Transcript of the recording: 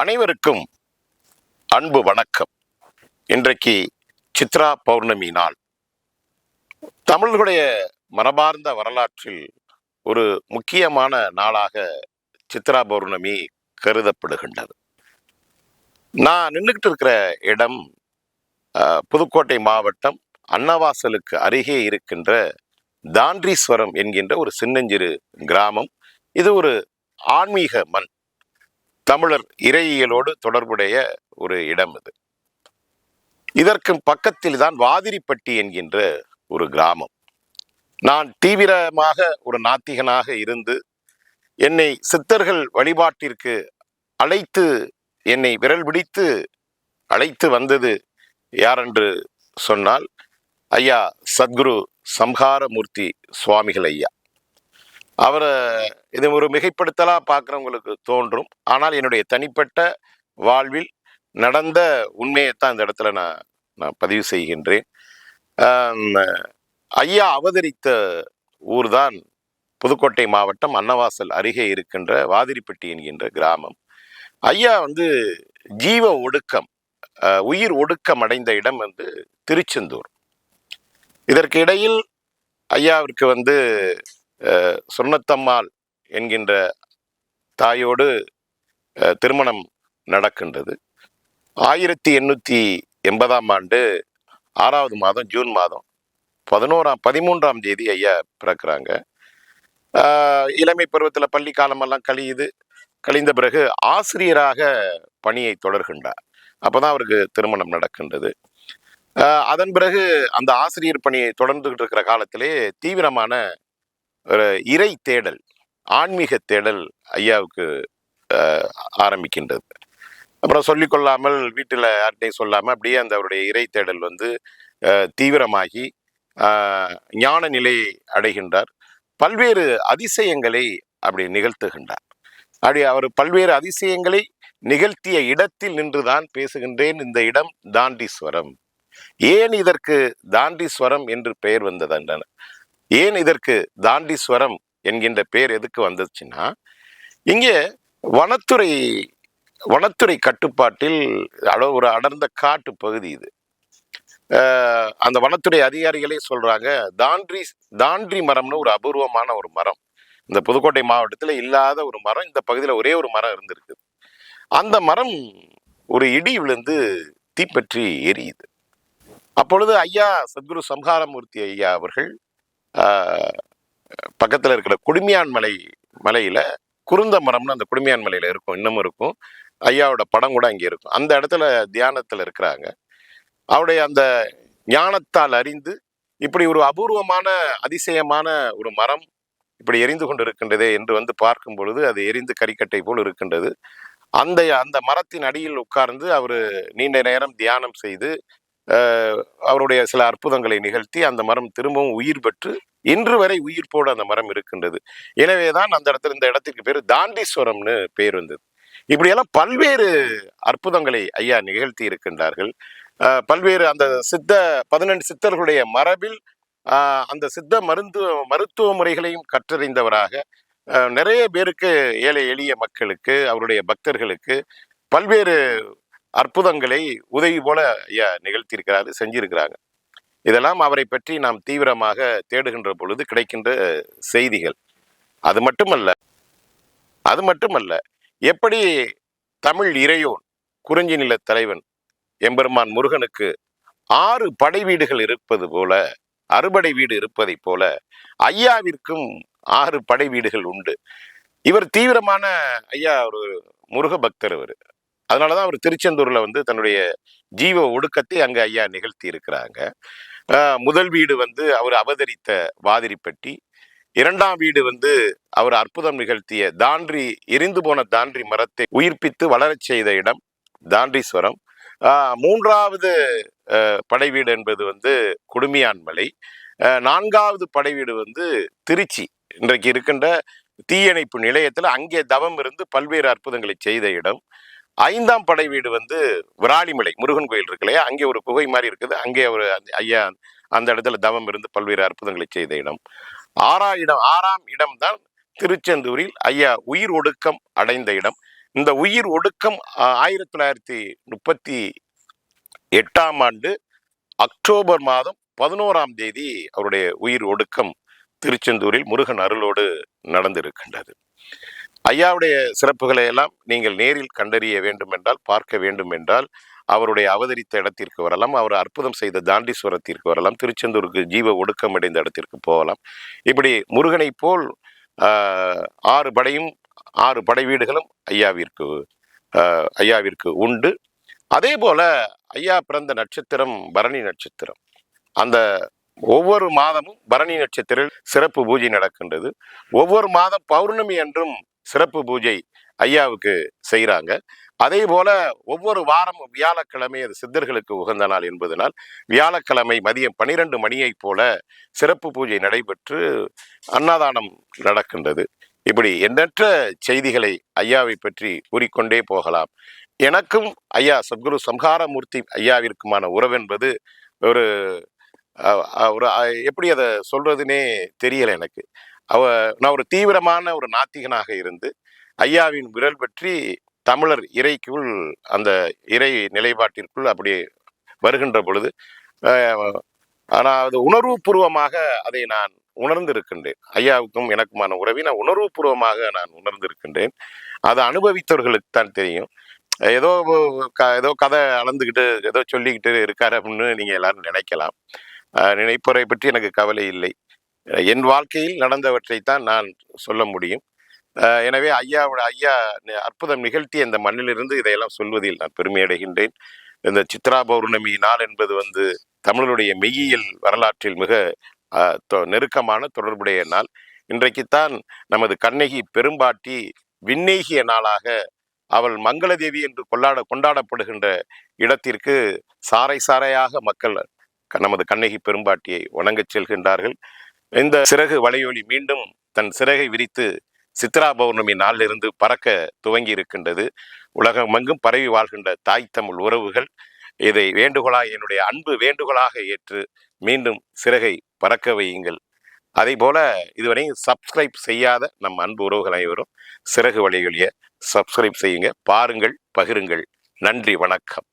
அனைவருக்கும் அன்பு வணக்கம். இன்றைக்கு சித்ரா பௌர்ணமி நாள். தமிழர்களுடைய மரபார்ந்த வரலாற்றில் ஒரு முக்கியமான நாளாக சித்ரா பௌர்ணமி கருதப்படுகின்றது. நான் நின்றுகிட்டு இருக்கிற இடம் புதுக்கோட்டை மாவட்டம் அன்னவாசலுக்கு அருகே இருக்கின்ற தாண்டீஸ்வரம் என்கின்ற ஒரு சின்னஞ்சிறு கிராமம். இது ஒரு ஆன்மீக மண். தமிழர் இறையியலோடு தொடர்புடைய ஒரு இடம் இது. இதற்கு பக்கத்தில் தான் வாதிரிப்பட்டி என்கின்ற ஒரு கிராமம். நான் தீவிரமாக ஒரு நாத்திகனாக இருந்து என்னை சித்தர்கள் வழிபாட்டிற்கு அழைத்து என்னை விரல் பிடித்து அழைத்து வந்தது யாரென்று சொன்னால் ஐயா சத்குரு சம்ஹாரமூர்த்தி சுவாமிகள் ஐயா. அவரை இது ஒரு மிகைப்படுத்தலாக பார்க்குறவங்களுக்கு தோன்றும். ஆனால் என்னுடைய தனிப்பட்ட வாழ்வில் நடந்த உண்மையைத்தான் இந்த இடத்துல நான் பதிவு செய்கின்றேன். ஐயா அவதரித்த ஊர்தான் புதுக்கோட்டை மாவட்டம் அன்னவாசல் அருகே இருக்கின்ற வாதிரிப்பட்டி என்கின்ற கிராமம். ஐயா ஜீவ ஒடுக்கம், உயிர் ஒடுக்கம் அடைந்த இடம் திருச்செந்தூர். இதற்கு இடையில் ஐயாவிற்கு சொர்ணத்தம்மாள் என்கின்ற தாயோடு திருமணம் நடக்கின்றது. 1880ஆம் ஆண்டு 6வது மாதம் ஜூன் மாதம் 13ஆம் தேதி ஐயா பிறக்கிறாங்க. இளமை பருவத்தில் பள்ளி காலமெல்லாம் கழிந்த பிறகு ஆசிரியராக பணியை தொடர்கின்றார். அப்போதான் அவருக்கு திருமணம் நடக்கின்றது. அதன் பிறகு அந்த ஆசிரியர் பணியை தொடர்ந்துகிட்டு இருக்கிற காலத்திலே தீவிரமான ஒரு இறை தேடல், ஆன்மீக தேடல் ஐயாவுக்கு ஆரம்பிக்கின்றது. அப்புறம் சொல்லிக்கொள்ளாமல் வீட்டில் யார்கிட்டையும் சொல்லாமல் அப்படியே அந்த அவருடைய இறை தேடல் தீவிரமாகி ஞான நிலையை அடைகின்றார். பல்வேறு அதிசயங்களை அப்படி நிகழ்த்துகின்றார். அப்படி அவர் பல்வேறு அதிசயங்களை நிகழ்த்திய இடத்தில் நின்றுதான் பேசுகின்றேன். இந்த இடம் தாண்டீஸ்வரம். ஏன் இதற்கு தாண்டீஸ்வரம் என்று பெயர் வந்தது? ஏன் இதற்கு தாண்டீஸ்வரம் என்கின்ற பெயர் எதுக்கு வந்துச்சுன்னா, இங்கே வனத்துறை கட்டுப்பாட்டில் ஒரு அடர்ந்த காட்டு பகுதி இது. அந்த வனத்துறை அதிகாரிகளே சொல்றாங்க, தாண்டி மரம்னு ஒரு அபூர்வமான ஒரு மரம் இந்த புதுக்கோட்டை மாவட்டத்தில் இல்லாத ஒரு மரம். இந்த பகுதியில் ஒரே ஒரு மரம் இருந்திருக்கு. அந்த மரம் ஒரு இடி விழுந்து தீப்பற்றி எரியுது. அப்பொழுது ஐயா சத்குரு சம்ஹாரமூர்த்தி ஐயா அவர்கள் பக்கத்தில் இருக்கிற குடுமியான் மலையில குருந்த மரம்னு அந்த குடுமியான் மலையில இருக்கும், இன்னமும் இருக்கும். ஐயாவோட படம் கூட அங்கே இருக்கும். அந்த இடத்துல தியானத்தில் இருக்கிறாங்க. அவருடைய அந்த ஞானத்தால் அறிந்து இப்படி ஒரு அபூர்வமான அதிசயமான ஒரு மரம் இப்படி எரிந்து கொண்டு இருக்கின்றதே என்று பார்க்கும் பொழுது அது எரிந்து கரிக்கட்டை போல் இருக்கின்றது. அந்த மரத்தின் அடியில் உட்கார்ந்து அவர் நீண்ட நேரம் தியானம் செய்து அவருடைய சில அற்புதங்களை நிகழ்த்தி அந்த மரம் திரும்பவும் உயிர் பெற்று இன்று வரை உயிர்ப்போடு அந்த மரம் இருக்கின்றது. எனவேதான் அந்த இந்த இடத்துக்கு பேர் தாண்டீஸ்வரம்னு பேர் வந்தது. இப்படியெல்லாம் பல்வேறு அற்புதங்களை ஐயா நிகழ்த்தி இருக்கின்றார்கள். பல்வேறு அந்த 18 சித்தர்களுடைய மரபில் அந்த சித்த மருத்துவ முறைகளையும் கற்றறிந்தவராக நிறைய பேருக்கு, ஏழை எளிய மக்களுக்கு, அவருடைய பக்தர்களுக்கு பல்வேறு அற்புதங்களை உதவி போல ஐயா நிகழ்த்தியிருக்கிறாரு, செஞ்சிருக்கிறாங்க. இதெல்லாம் அவரை பற்றி நாம் தீவிரமாக தேடுகின்ற பொழுது கிடைக்கின்ற செய்திகள். அது மட்டுமல்ல, எப்படி தமிழ் இறையோன் குறிஞ்சி நில தலைவன் எம்பெருமான் முருகனுக்கு 6 படை வீடுகள் இருப்பது போல, அறுபடை வீடு இருப்பதை போல ஐயாவிற்கும் 6 படை வீடுகள் உண்டு. இவர் தீவிரமான ஐயா ஒரு முருக பக்தர். அதனாலதான் அவர் திருச்செந்தூர்ல தன்னுடைய ஜீவ ஒடுக்கத்தை அங்க ஐயா நிகழ்த்தி இருக்கிறாங்க. முதல் வீடு அவர் அவதரித்த வாதிரிப்பட்டி. 2ஆம் வீடு அவர் அற்புதம் நிகழ்த்திய எரிந்து போன தாண்டி மரத்தை உயிர்ப்பித்து வளரச் செய்த இடம் தாண்டீஸ்வரம். 3வது படை வீடு என்பது குடுமியான் மலை. 4வது படை வீடு திருச்சி, இன்றைக்கு இருக்கின்ற தீயணைப்பு நிலையத்தில் அங்கே தவம் இருந்து பல்வேறு அற்புதங்களை செய்த இடம். 5ஆம் படை வீடு விராலிமலை முருகன் கோயில் இருக்கு இல்லையா, அங்கே ஒரு குகை மாதிரி இருக்குது. அங்கே அவர் ஐயா அந்த இடத்துல தவம் இருந்து பல்வேறு அற்புதங்களை செய்த இடம். 6ஆம் இடம் தான் திருச்செந்தூரில் ஐயா உயிர் ஒடுக்கம் அடைந்த இடம். இந்த உயிர் ஒடுக்கம் 1938 அக்டோபர் மாதம் 11ஆம் தேதி அவருடைய உயிர் ஒடுக்கம் திருச்செந்தூரில் முருகன் அருளோடு நடந்திருக்கின்றது. ஐயாவுடைய சிறப்புகளை எல்லாம் நீங்கள் நேரில் கண்டறிய வேண்டும் என்றால், பார்க்க வேண்டும் என்றால், அவருடைய அவதரித்த இடத்திற்கு வரலாம், அவர் அற்புதம் செய்த தாண்டீஸ்வரத்திற்கு வரலாம், திருச்செந்தூருக்கு ஜீவ ஒடுக்கம் அடைந்த இடத்திற்கு போகலாம். இப்படி முருகனை போல் 6 படையும் 6 படை வீடுகளும் ஐயாவிற்கு உண்டு. அதே போல ஐயா பிறந்த நட்சத்திரம் பரணி நட்சத்திரம். அந்த ஒவ்வொரு மாதமும் பரணி நட்சத்திரம் சிறப்பு பூஜை நடக்கின்றது. ஒவ்வொரு மாதம் பௌர்ணமி அன்றும் சிறப்பு பூஜை ஐயாவுக்கு செய்கிறாங்க. அதே போல ஒவ்வொரு வாரம் வியாழக்கிழமை அது சித்தர்களுக்கு உகந்த நாள் என்பதனால் வியாழக்கிழமை மதியம் 12 மணியை போல சிறப்பு பூஜை நடைபெற்று அன்னதானம் நடக்கின்றது. இப்படி எண்ணற்ற செய்திகளை ஐயாவை பற்றி கூறிக்கொண்டே போகலாம். எனக்கும் ஐயா சத்குரு சம்ஹாரமூர்த்தி ஐயாவிற்குமான உறவு என்பது ஒரு எப்படி அதை சொல்றதுன்னே தெரியல எனக்கு. நான் ஒரு தீவிரமான ஒரு நாத்திகனாக இருந்து ஐயாவின் விரல் பற்றி தமிழர் இறைக்குள் அந்த இறை நிலைப்பாட்டிற்குள் அப்படி வருகின்ற பொழுது ஆனால் அது உணர்வுபூர்வமாக அதை நான் உணர்ந்திருக்கின்றேன். ஐயாவுக்கும் எனக்குமான உறவை நான் உணர்வுபூர்வமாக நான் உணர்ந்திருக்கின்றேன். அதை அனுபவித்தவர்களுக்கு தான் தெரியும். ஏதோ கதை அளந்துக்கிட்டு ஏதோ சொல்லிக்கிட்டு இருக்காரு அப்படின்னு நீங்க எல்லாரும் நினைக்கலாம். நினைப்பவரை பற்றி எனக்கு கவலை இல்லை. என் வாழ்க்கையில் நடந்தவற்றைத்தான் நான் சொல்ல முடியும். எனவே ஐயா அற்புதம் நிகழ்த்திய இந்த மண்ணிலிருந்து இதையெல்லாம் சொல்வதில் நான் பெருமை அடைகின்றேன். இந்த சித்ரா பௌர்ணமி நாள் என்பது தமிழருடைய மெய்யியல் வரலாற்றில் மிக நெருக்கமான தொடர்புடைய நாள். இன்றைக்குத்தான் நமது கண்ணகி பெரும்பாட்டி விண்ணேகிய நாளாக அவள் மங்களதேவி என்று கொண்டாடப்படுகின்ற இடத்திற்கு சாறை சாறையாக மக்கள் நமது கண்ணகி பெரும்பாட்டியை வணங்கச் செல்கின்றார்கள். இந்த சிறகு வலையொலி மீண்டும் தன் சிறகை விரித்து சித்ரா பௌர்ணமி நாளிலிருந்து பறக்க துவங்கி இருக்கின்றது. உலகமெங்கும் பரவி வாழ்கின்ற தாய் தமிழ் உறவுகள் இதை என்னுடைய அன்பு வேண்டுகோளாக ஏற்று மீண்டும் சிறகை பறக்க வையுங்கள். அதே போல இதுவரை சப்ஸ்கிரைப் செய்யாத நம் அன்பு உறவுகள் அனைவரும் சிறகு வலையொலியை சப்ஸ்கிரைப் செய்யுங்க, பாருங்கள், பகிருங்கள். நன்றி, வணக்கம்.